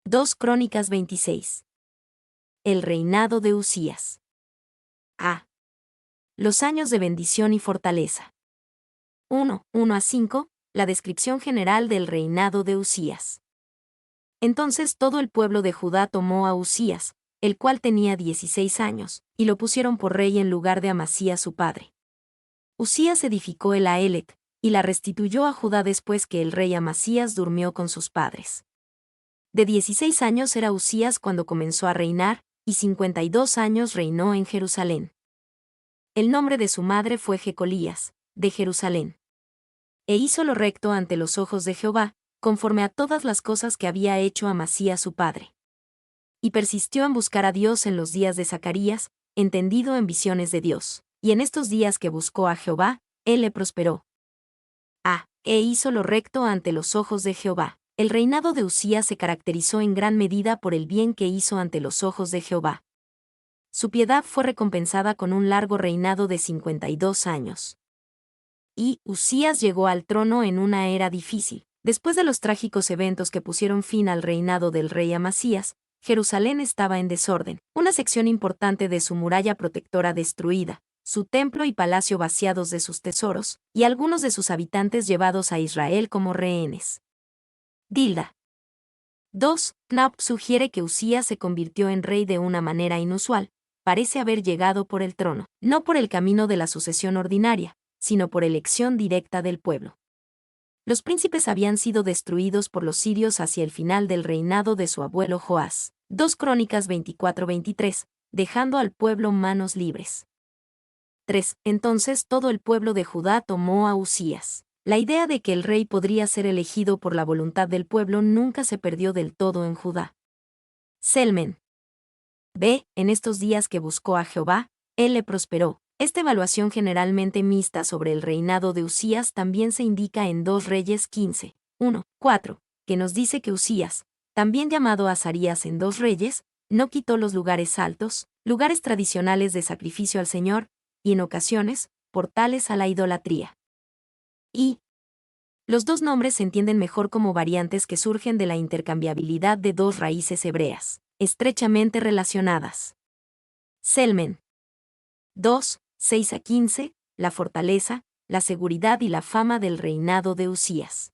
2 Crónicas 26. El reinado de Uzías. A. Los años de bendición y fortaleza. 1:1-5. La descripción general del reinado de Uzías. Entonces todo el pueblo de Judá tomó a Uzías, el cual tenía 16 años, y lo pusieron por rey en lugar de Amasías su padre. Uzías edificó el Aelec, y la restituyó a Judá después que el rey Amasías durmió con sus padres. De 16 años era Uzías cuando comenzó a reinar, y 52 años reinó en Jerusalén. El nombre de su madre fue Jecolías, de Jerusalén. E hizo lo recto ante los ojos de Jehová, conforme a todas las cosas que había hecho Amasías su padre. Y persistió en buscar a Dios en los días de Zacarías, entendido en visiones de Dios, y en estos días que buscó a Jehová, él le prosperó. E hizo lo recto ante los ojos de Jehová. El reinado de Uzías se caracterizó en gran medida por el bien que hizo ante los ojos de Jehová. Su piedad fue recompensada con un largo reinado de 52 años. Y Uzías llegó al trono en una era difícil. Después de los trágicos eventos que pusieron fin al reinado del rey Amasías, Jerusalén estaba en desorden, una sección importante de su muralla protectora destruida, su templo y palacio vaciados de sus tesoros, y algunos de sus habitantes llevados a Israel como rehenes. Dilda. 2. Knapp sugiere que Uzías se convirtió en rey de una manera inusual, parece haber llegado por el trono, no por el camino de la sucesión ordinaria, sino por elección directa del pueblo. Los príncipes habían sido destruidos por los sirios hacia el final del reinado de su abuelo Joás. 2 Crónicas 24-23, dejando al pueblo manos libres. 3. Entonces todo el pueblo de Judá tomó a Uzías. La idea de que el rey podría ser elegido por la voluntad del pueblo nunca se perdió del todo en Judá. Selmen. B. En estos días que buscó a Jehová, él le prosperó. Esta evaluación generalmente mixta sobre el reinado de Uzías también se indica en 2 Reyes 15:1-4, que nos dice que Uzías, también llamado Azarías en 2 Reyes, no quitó los lugares altos, lugares tradicionales de sacrificio al Señor, y en ocasiones, portales a la idolatría. Y los dos nombres se entienden mejor como variantes que surgen de la intercambiabilidad de dos raíces hebreas, estrechamente relacionadas. Selmen. 2:6-15, la fortaleza, la seguridad y la fama del reinado de Uzías.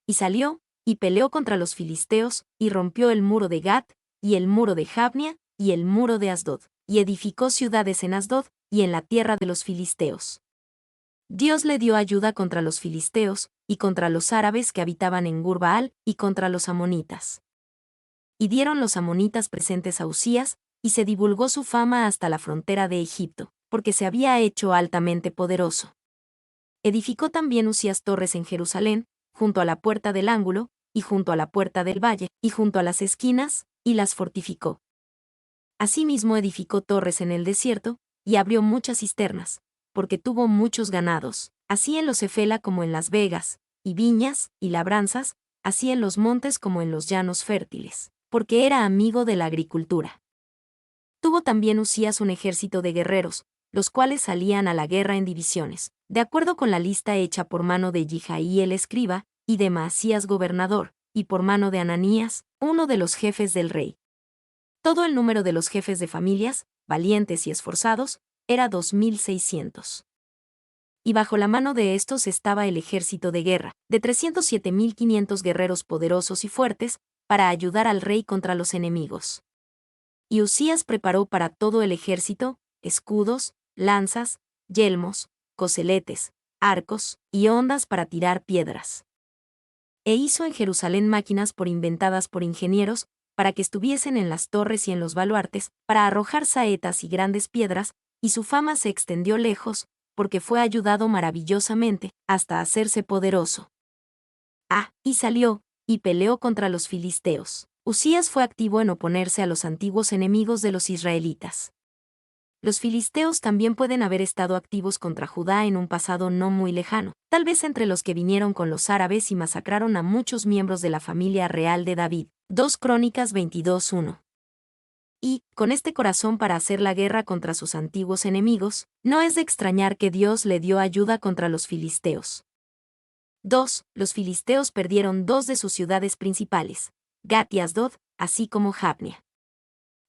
Y salió, y peleó contra los filisteos, y rompió el muro de Gat, y el muro de Jabnia, y el muro de Asdod, y edificó ciudades en Asdod, y en la tierra de los filisteos. Dios le dio ayuda contra los filisteos, y contra los árabes que habitaban en Gur-Baal, y contra los amonitas. Y dieron los amonitas presentes a Uzías, y se divulgó su fama hasta la frontera de Egipto, porque se había hecho altamente poderoso. Edificó también Uzías torres en Jerusalén, junto a la puerta del ángulo, y junto a la puerta del valle, y junto a las esquinas, y las fortificó. Asimismo edificó torres en el desierto, y abrió muchas cisternas, porque tuvo muchos ganados, así en los Efela como en las vegas, y viñas, y labranzas, así en los montes como en los llanos fértiles, porque era amigo de la agricultura. Tuvo también Uzías un ejército de guerreros, los cuales salían a la guerra en divisiones, de acuerdo con la lista hecha por mano de Yijaí el escriba, y de Maasías gobernador, y por mano de Ananías, uno de los jefes del rey. Todo el número de los jefes de familias, valientes y esforzados, era 2600. Y bajo la mano de estos estaba el ejército de guerra, de 307.500 guerreros poderosos y fuertes, para ayudar al rey contra los enemigos. Y Uzías preparó para todo el ejército escudos, lanzas, yelmos, coseletes, arcos y hondas para tirar piedras. E hizo en Jerusalén máquinas inventadas por ingenieros, para que estuviesen en las torres y en los baluartes, para arrojar saetas y grandes piedras, y su fama se extendió lejos, porque fue ayudado maravillosamente, hasta hacerse poderoso. Y salió, y peleó contra los filisteos. Uzías fue activo en oponerse a los antiguos enemigos de los israelitas. Los filisteos también pueden haber estado activos contra Judá en un pasado no muy lejano, tal vez entre los que vinieron con los árabes y masacraron a muchos miembros de la familia real de David. 2 Crónicas 22:1. Y, con este corazón para hacer la guerra contra sus antiguos enemigos, no es de extrañar que Dios le dio ayuda contra los filisteos. 2. Los filisteos perdieron 2 de sus ciudades principales, Gat y Asdod, así como Jabnea.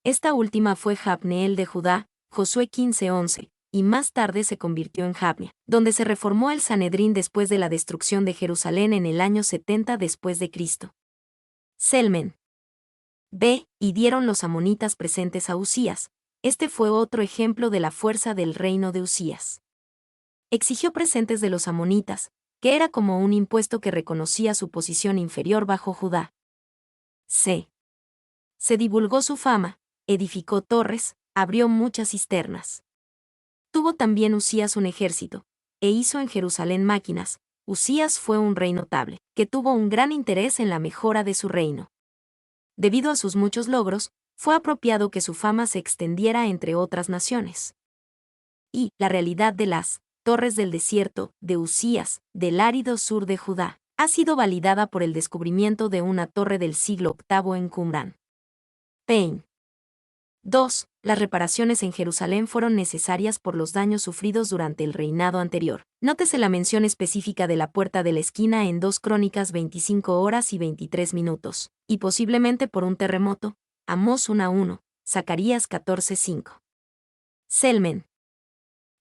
Esta última fue Jabneel de Judá, Josué 15:11, y más tarde se convirtió en Jabnea, donde se reformó el Sanedrín después de la destrucción de Jerusalén en el año 70 después de Cristo. Selmen. B. Y dieron los amonitas presentes a Usías. Este fue otro ejemplo de la fuerza del reino de Usías. Exigió presentes de los amonitas, que era como un impuesto que reconocía su posición inferior bajo Judá. C. Se divulgó su fama, edificó torres, abrió muchas cisternas. Tuvo también Usías un ejército, e hizo en Jerusalén máquinas. Usías fue un rey notable, que tuvo un gran interés en la mejora de su reino. Debido a sus muchos logros, fue apropiado que su fama se extendiera entre otras naciones. Y la realidad de las torres del desierto, de Usías, del árido sur de Judá, ha sido validada por el descubrimiento de una torre del siglo VIII en Qumrán. Payne. 2. Las reparaciones en Jerusalén fueron necesarias por los daños sufridos durante el reinado anterior. Nótese la mención específica de la puerta de la esquina en 2 Crónicas 25 horas y 23 minutos, y posiblemente por un terremoto, Amós 1:1, Zacarías 14:5. Selmen.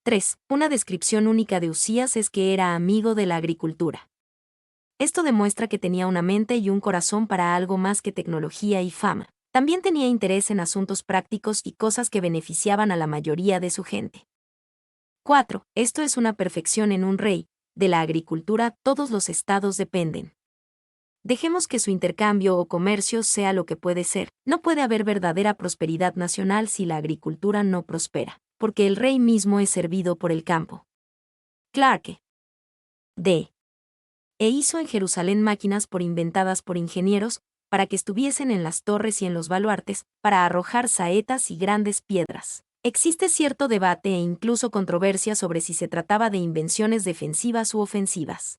3. Una descripción única de Usías es que era amigo de la agricultura. Esto demuestra que tenía una mente y un corazón para algo más que tecnología y fama. También tenía interés en asuntos prácticos y cosas que beneficiaban a la mayoría de su gente. 4. Esto es una perfección en un rey. De la agricultura todos los estados dependen. Dejemos que su intercambio o comercio sea lo que puede ser. No puede haber verdadera prosperidad nacional si la agricultura no prospera, porque el rey mismo es servido por el campo. Clarke. D. E hizo en Jerusalén máquinas inventadas por ingenieros, para que estuviesen en las torres y en los baluartes, para arrojar saetas y grandes piedras. Existe cierto debate e incluso controversia sobre si se trataba de invenciones defensivas u ofensivas.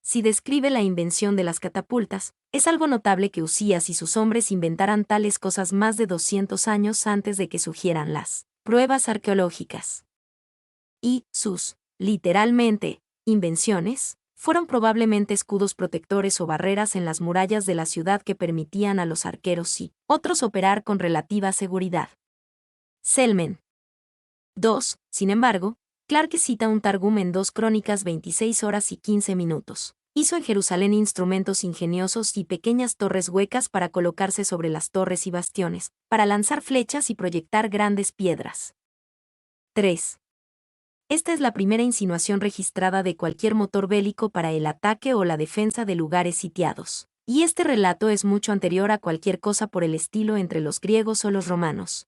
Si describe la invención de las catapultas, es algo notable que Usías y sus hombres inventaran tales cosas más de 200 años antes de que surgieran las pruebas arqueológicas. Y sus, literalmente, invenciones, fueron probablemente escudos protectores o barreras en las murallas de la ciudad que permitían a los arqueros y otros operar con relativa seguridad. Selmen. 2. Sin embargo, Clarke cita un Targum en 2 Crónicas 26 horas y 15 minutos. Hizo en Jerusalén instrumentos ingeniosos y pequeñas torres huecas para colocarse sobre las torres y bastiones, para lanzar flechas y proyectar grandes piedras. 3. Esta es la primera insinuación registrada de cualquier motor bélico para el ataque o la defensa de lugares sitiados. Y este relato es mucho anterior a cualquier cosa por el estilo entre los griegos o los romanos.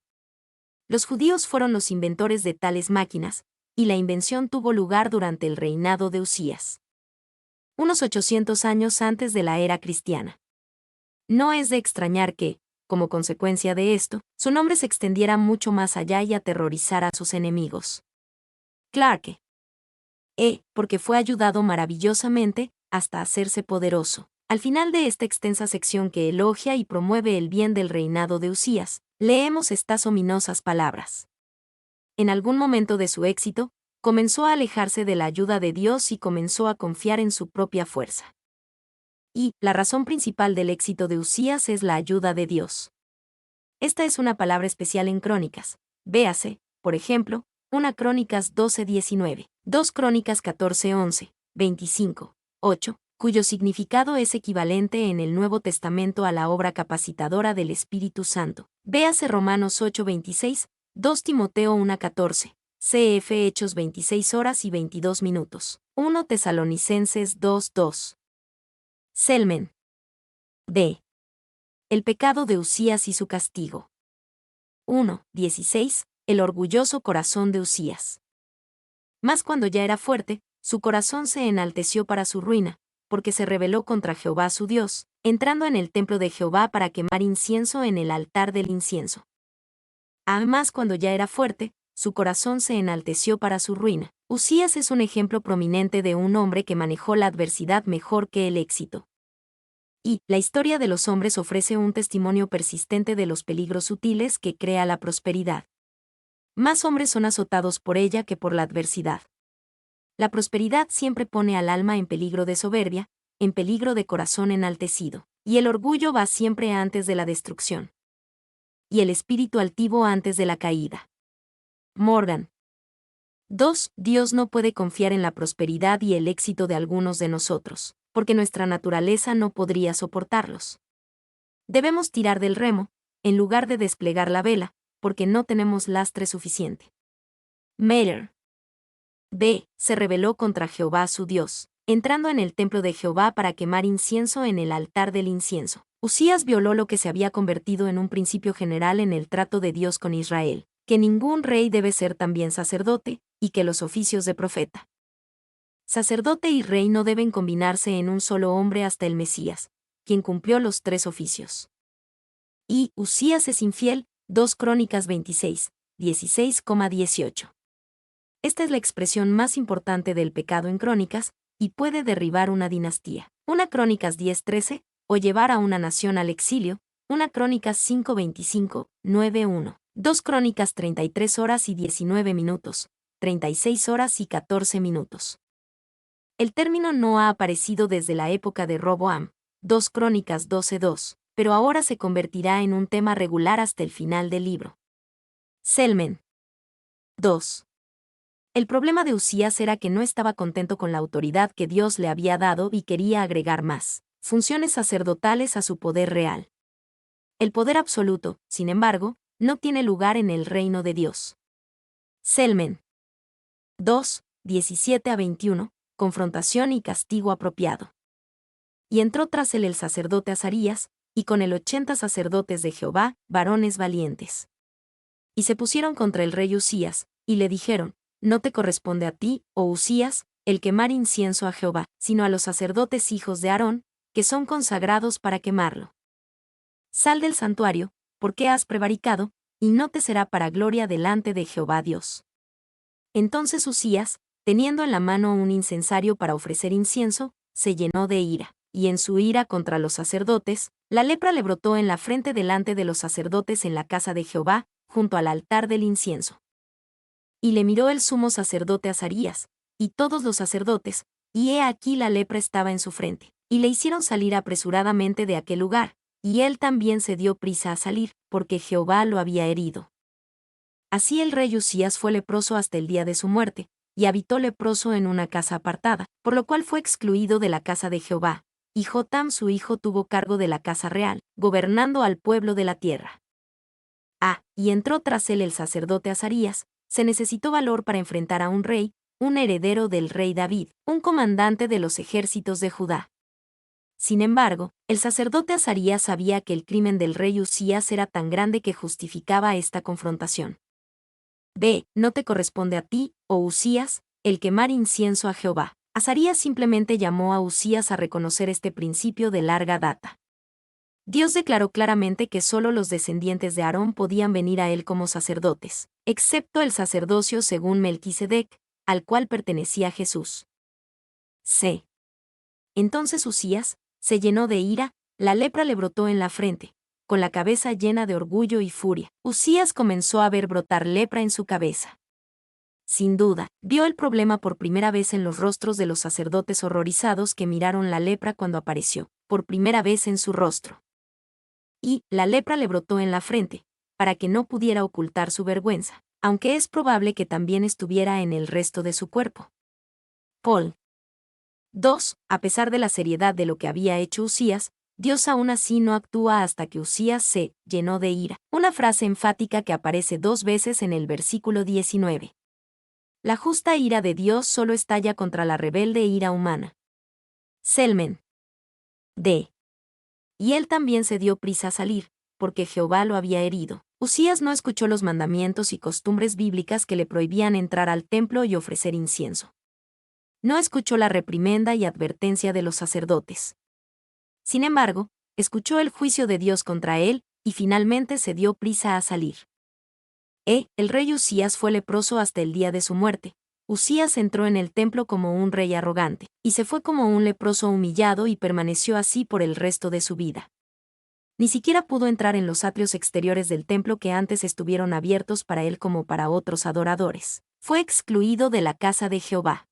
Los judíos fueron los inventores de tales máquinas, y la invención tuvo lugar durante el reinado de Usías, unos 800 años antes de la era cristiana. No es de extrañar que, como consecuencia de esto, su nombre se extendiera mucho más allá y aterrorizara a sus enemigos. Clarke. Porque fue ayudado maravillosamente, hasta hacerse poderoso. Al final de esta extensa sección que elogia y promueve el bien del reinado de Usías, leemos estas ominosas palabras. En algún momento de su éxito, comenzó a alejarse de la ayuda de Dios y comenzó a confiar en su propia fuerza. Y la razón principal del éxito de Usías es la ayuda de Dios. Esta es una palabra especial en Crónicas. Véase, por ejemplo, 1 Crónicas 12:19, 2 Crónicas 14:11, 25, 8, cuyo significado es equivalente en el Nuevo Testamento a la obra capacitadora del Espíritu Santo. Véase Romanos 8:26, 2 Timoteo 1:14, cf. Hechos 26 horas y 22 minutos, 1 Tesalonicenses 2:2. Selmen. D. El pecado de Usías y su castigo. 1:16. El orgulloso corazón de Usías. Mas cuando ya era fuerte, su corazón se enalteció para su ruina, porque se rebeló contra Jehová su Dios, entrando en el templo de Jehová para quemar incienso en el altar del incienso. Además, cuando ya era fuerte, su corazón se enalteció para su ruina. Usías es un ejemplo prominente de un hombre que manejó la adversidad mejor que el éxito. Y la historia de los hombres ofrece un testimonio persistente de los peligros sutiles que crea la prosperidad. Más hombres son azotados por ella que por la adversidad. La prosperidad siempre pone al alma en peligro de soberbia, en peligro de corazón enaltecido. Y el orgullo va siempre antes de la destrucción. Y el espíritu altivo antes de la caída. Morgan. 2. Dios no puede confiar en la prosperidad y el éxito de algunos de nosotros, porque nuestra naturaleza no podría soportarlos. Debemos tirar del remo, en lugar de desplegar la vela, porque no tenemos lastre suficiente. Meyer. B. Se rebeló contra Jehová su Dios, entrando en el templo de Jehová para quemar incienso en el altar del incienso. Usías violó lo que se había convertido en un principio general en el trato de Dios con Israel, que ningún rey debe ser también sacerdote, y que los oficios de profeta, sacerdote y rey no deben combinarse en un solo hombre hasta el Mesías, quien cumplió los 3 oficios. Y Usías es infiel, 2 Crónicas 26, 16,18. Esta es la expresión más importante del pecado en Crónicas, y puede derribar una dinastía. Una Crónicas 10:13, o llevar a una nación al exilio, una Crónicas 5:25, 9:1. 2 Crónicas 33 horas y 19 minutos, 36 horas y 14 minutos. El término no ha aparecido desde la época de Roboam, 2 Crónicas 12:2, pero ahora se convertirá en un tema regular hasta el final del libro. Selmen. 2. El problema de Usías era que no estaba contento con la autoridad que Dios le había dado y quería agregar más funciones sacerdotales a su poder real. El poder absoluto, sin embargo, no tiene lugar en el reino de Dios. Selmen. 2, 17-21, confrontación y castigo apropiado. Y entró tras él el sacerdote Azarías, y con él 80 sacerdotes de Jehová, varones valientes. Y se pusieron contra el rey Usías, y le dijeron: no te corresponde a ti, oh Usías, el quemar incienso a Jehová, sino a los sacerdotes hijos de Aarón, que son consagrados para quemarlo. Sal del santuario, porque has prevaricado, y no te será para gloria delante de Jehová Dios. Entonces Usías, teniendo en la mano un incensario para ofrecer incienso, se llenó de ira, y en su ira contra los sacerdotes, la lepra le brotó en la frente delante de los sacerdotes en la casa de Jehová, junto al altar del incienso. Y le miró el sumo sacerdote Azarías, y todos los sacerdotes, y he aquí la lepra estaba en su frente, y le hicieron salir apresuradamente de aquel lugar, y él también se dio prisa a salir, porque Jehová lo había herido. Así el rey Usías fue leproso hasta el día de su muerte, y habitó leproso en una casa apartada, por lo cual fue excluido de la casa de Jehová, y Jotam su hijo tuvo cargo de la casa real, gobernando al pueblo de la tierra. Y entró tras él el sacerdote Azarías. Se necesitó valor para enfrentar a un rey, un heredero del rey David, un comandante de los ejércitos de Judá. Sin embargo, el sacerdote Azarías sabía que el crimen del rey Usías era tan grande que justificaba esta confrontación. B. No te corresponde a ti, oh Usías, el quemar incienso a Jehová. Azarías simplemente llamó a Usías a reconocer este principio de larga data. Dios declaró claramente que solo los descendientes de Aarón podían venir a él como sacerdotes, excepto el sacerdocio según Melquisedec, al cual pertenecía Jesús. C. Entonces Usías se llenó de ira, la lepra le brotó en la frente, con la cabeza llena de orgullo y furia. Usías comenzó a ver brotar lepra en su cabeza. Sin duda, vio el problema por primera vez en los rostros de los sacerdotes horrorizados que miraron la lepra cuando apareció, por primera vez en su rostro. Y la lepra le brotó en la frente, para que no pudiera ocultar su vergüenza, aunque es probable que también estuviera en el resto de su cuerpo. Paul. 2. A pesar de la seriedad de lo que había hecho Usías, Dios aún así no actúa hasta que Usías se llenó de ira, una frase enfática que aparece 2 veces en el versículo 19. La justa ira de Dios solo estalla contra la rebelde ira humana. Selmen. D. Y él también se dio prisa a salir, porque Jehová lo había herido. Usías no escuchó los mandamientos y costumbres bíblicas que le prohibían entrar al templo y ofrecer incienso. No escuchó la reprimenda y advertencia de los sacerdotes. Sin embargo, escuchó el juicio de Dios contra él, y finalmente se dio prisa a salir. El rey Usías fue leproso hasta el día de su muerte. Usías entró en el templo como un rey arrogante, y se fue como un leproso humillado y permaneció así por el resto de su vida. Ni siquiera pudo entrar en los atrios exteriores del templo que antes estuvieron abiertos para él como para otros adoradores. Fue excluido de la casa de Jehová.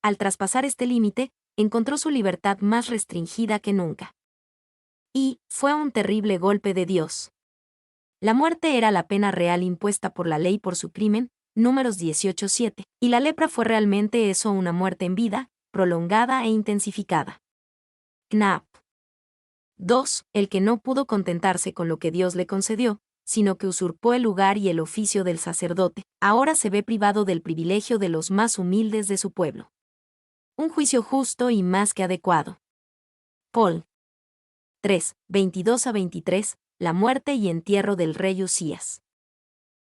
Al traspasar este límite, encontró su libertad más restringida que nunca. Y fue un terrible golpe de Dios. La muerte era la pena real impuesta por la ley por su crimen, Números 18:7, y la lepra fue realmente eso, una muerte en vida, prolongada e intensificada. Knapp. 2. El que no pudo contentarse con lo que Dios le concedió, sino que usurpó el lugar y el oficio del sacerdote, ahora se ve privado del privilegio de los más humildes de su pueblo. Un juicio justo y más que adecuado. Paul. 3. 22-23, la muerte y entierro del rey Usías.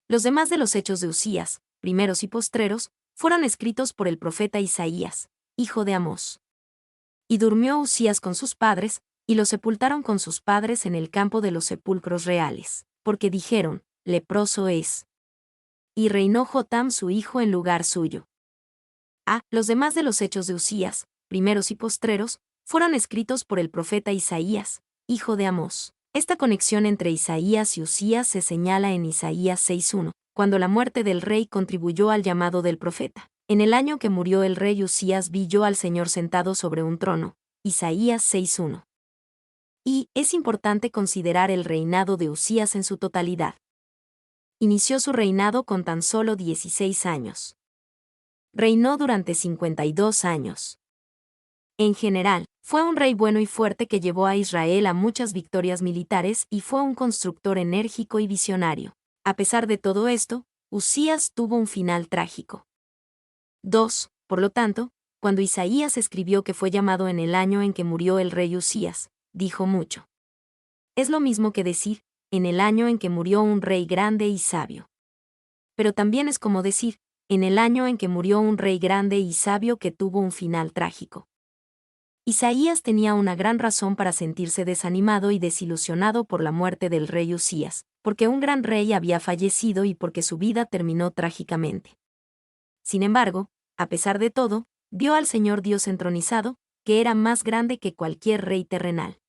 Los demás de los hechos de Usías, primeros y postreros, fueron escritos por el profeta Isaías, hijo de Amós. Y durmió Usías con sus padres, y lo sepultaron con sus padres en el campo de los sepulcros reales, porque dijeron, leproso es. Y reinó Jotam su hijo en lugar suyo. Los demás de los hechos de Usías, primeros y postreros, fueron escritos por el profeta Isaías, hijo de Amós. Esta conexión entre Isaías y Usías se señala en Isaías 6:1, cuando la muerte del rey contribuyó al llamado del profeta. En el año que murió el rey Usías vi yo al Señor sentado sobre un trono. Isaías 6:1. Y es importante considerar el reinado de Usías en su totalidad. Inició su reinado con tan solo 16 años. Reinó durante 52 años. En general, fue un rey bueno y fuerte que llevó a Israel a muchas victorias militares y fue un constructor enérgico y visionario. A pesar de todo esto, Usías tuvo un final trágico. 2. Por lo tanto, cuando Isaías escribió que fue llamado en el año en que murió el rey Usías, dijo mucho. Es lo mismo que decir, en el año en que murió un rey grande y sabio. Pero también es como decir, en el año en que murió un rey grande y sabio que tuvo un final trágico. Isaías tenía una gran razón para sentirse desanimado y desilusionado por la muerte del rey Usías, porque un gran rey había fallecido y porque su vida terminó trágicamente. Sin embargo, a pesar de todo, vio al Señor Dios entronizado, que era más grande que cualquier rey terrenal.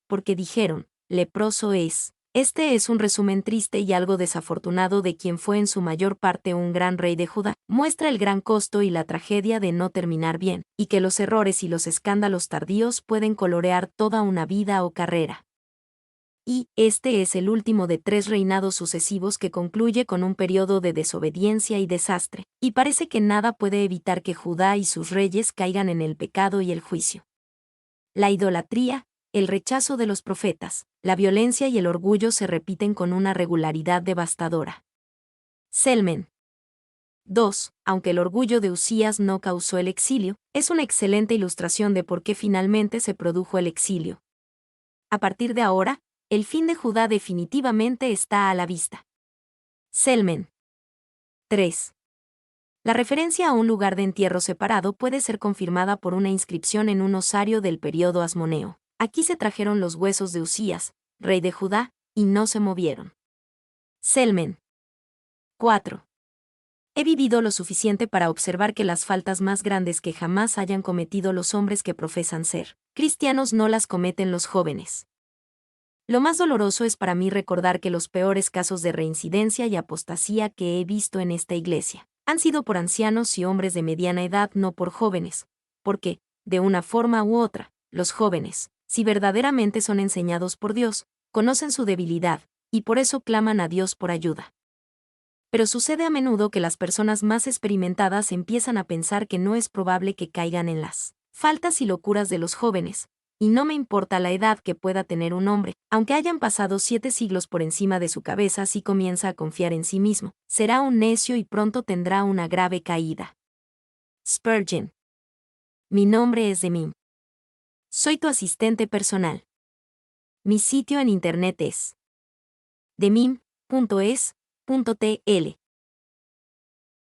Porque dijeron, leproso es. Este es un resumen triste y algo desafortunado de quien fue en su mayor parte un gran rey de Judá. Muestra el gran costo y la tragedia de no terminar bien, y que los errores y los escándalos tardíos pueden colorear toda una vida o carrera. Y este es el último de 3 reinados sucesivos que concluye con un periodo de desobediencia y desastre, y parece que nada puede evitar que Judá y sus reyes caigan en el pecado y el juicio. La idolatría, el rechazo de los profetas, la violencia y el orgullo se repiten con una regularidad devastadora. Selmen. 2. Aunque el orgullo de Usías no causó el exilio, es una excelente ilustración de por qué finalmente se produjo el exilio. A partir de ahora, el fin de Judá definitivamente está a la vista. Selmen. 3. La referencia a un lugar de entierro separado puede ser confirmada por una inscripción en un osario del período asmoneo. Aquí se trajeron los huesos de Usías, rey de Judá, y no se movieron. Selmen. 4. He vivido lo suficiente para observar que las faltas más grandes que jamás hayan cometido los hombres que profesan ser cristianos no las cometen los jóvenes. Lo más doloroso es para mí recordar que los peores casos de reincidencia y apostasía que he visto en esta iglesia han sido por ancianos y hombres de mediana edad, no por jóvenes, porque, de una forma u otra, los jóvenes, si verdaderamente son enseñados por Dios, conocen su debilidad, y por eso claman a Dios por ayuda. Pero sucede a menudo que las personas más experimentadas empiezan a pensar que no es probable que caigan en las faltas y locuras de los jóvenes, y no me importa la edad que pueda tener un hombre, aunque hayan pasado 7 siglos por encima de su cabeza, si comienza a confiar en sí mismo, será un necio y pronto tendrá una grave caída. Spurgeon. Mi nombre es Demim. Soy tu asistente personal. Mi sitio en internet es demim.es.tl.